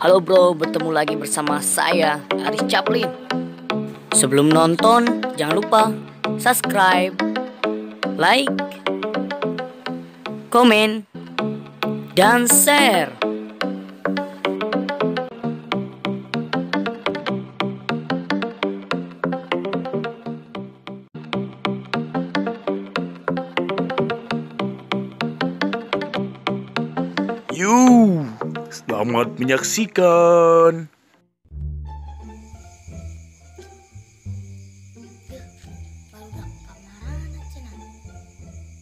Halo bro, bertemu lagi bersama saya, Aris Chaplin. Sebelum nonton, jangan lupa subscribe, like, komen, dan share. Selamat menyaksikan. Baru dah kamaran aja nah.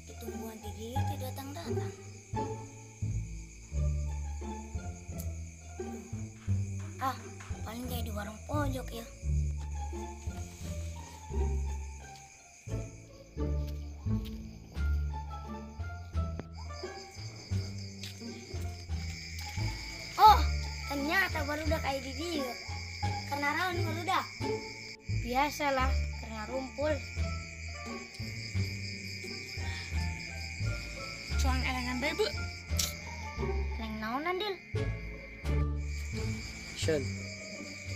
Ditungguan diri datang-datang. Paling kayak di warung pojok ya. Oh, ternyata baru udah kayak di dia. Karena rawan baru dah. Biasalah, karena rumpul. Cuang elengan bebu. Eleng naon andil. Action.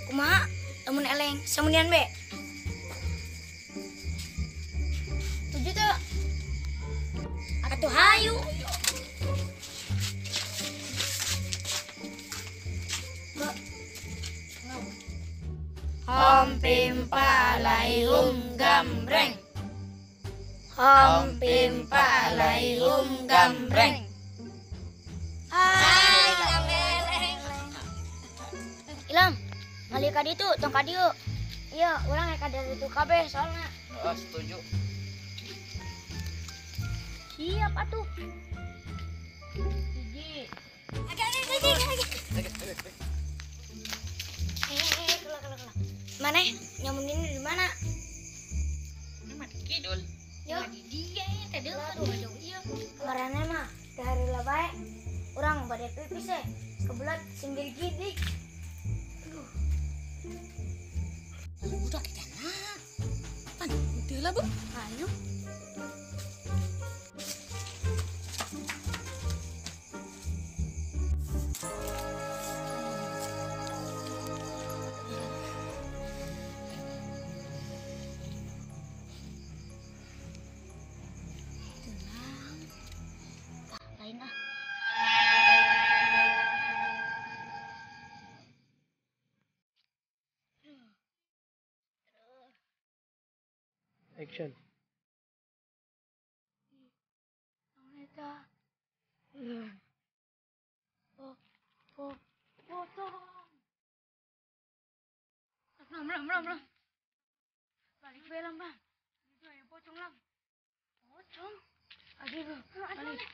Kumaha? Temen eleng, samunian be. Tujuh tuh. Atuh hayu. Hom pimpa laihum gambreng. Hom pimpa laihum gambreng. Ilham, ngali ka ditu, tong ka dieu. Iya, urang eka dari itu kabeh soalna. Setuju. Siap atuh. Hiji. Kelah. Mana? Nyamun ini di mana? Kidul. Yo. Di dia ya tadi jauh iya. Kamarana mah dari lah bae. Urang bade pipis kebelat singgil gidik. Udah kita nak. Pan, udah lah bu. Ayo. Lain ah. Action. Mereka. Potong. Lam. Balik be lam bang. Itu yang pocong lam. Pocong. Aduh, balik.